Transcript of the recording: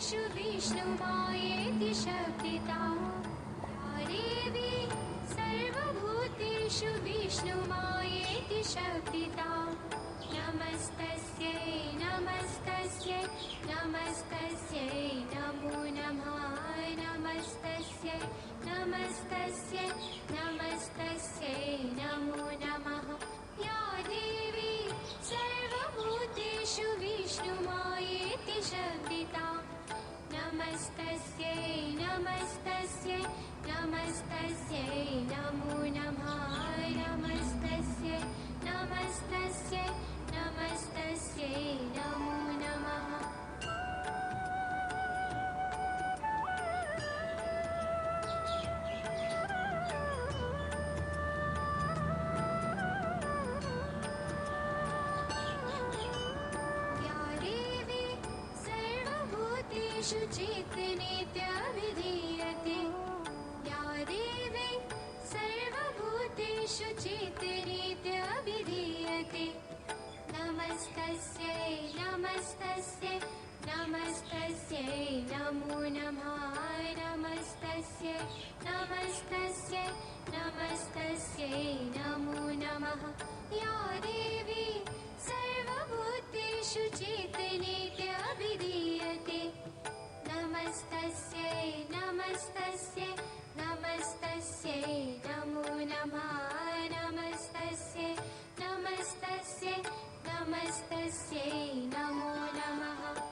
सर्वभूतेषु विष्णुमायेति शब्दिता या देवी सर्वभूतेषु विष्णुमायेति शब्दिता नमस्तस्यै नमस्तस्यै नमस्तस्यै नमो नमः नमस्तस्यै नमस्तस्यै नमस्तस्यै नमो नमः या देवी सर्वभूतेषु विष्णुमायेति शब्दिता नमस्तस्यै नमस्तस्यै नमस्तस्यै नमो नमः नमस्तस्यै नमस्तस्यै नमस्तस्यै नमो नमः या देवी सर्वभूतेषु चेतनेत्यभिधीयते या देवी सर्वभूतेषु चेतनेत्यभिधीयते नमस्तस्यै नमस्तस्यै नमस्तस्यै नमो नमः नमस्तस्यै नमस्तस्यै नमस्तस्यै नमो नमः या देवी सर्वभूतेषु चेतनेत्यभिधीयते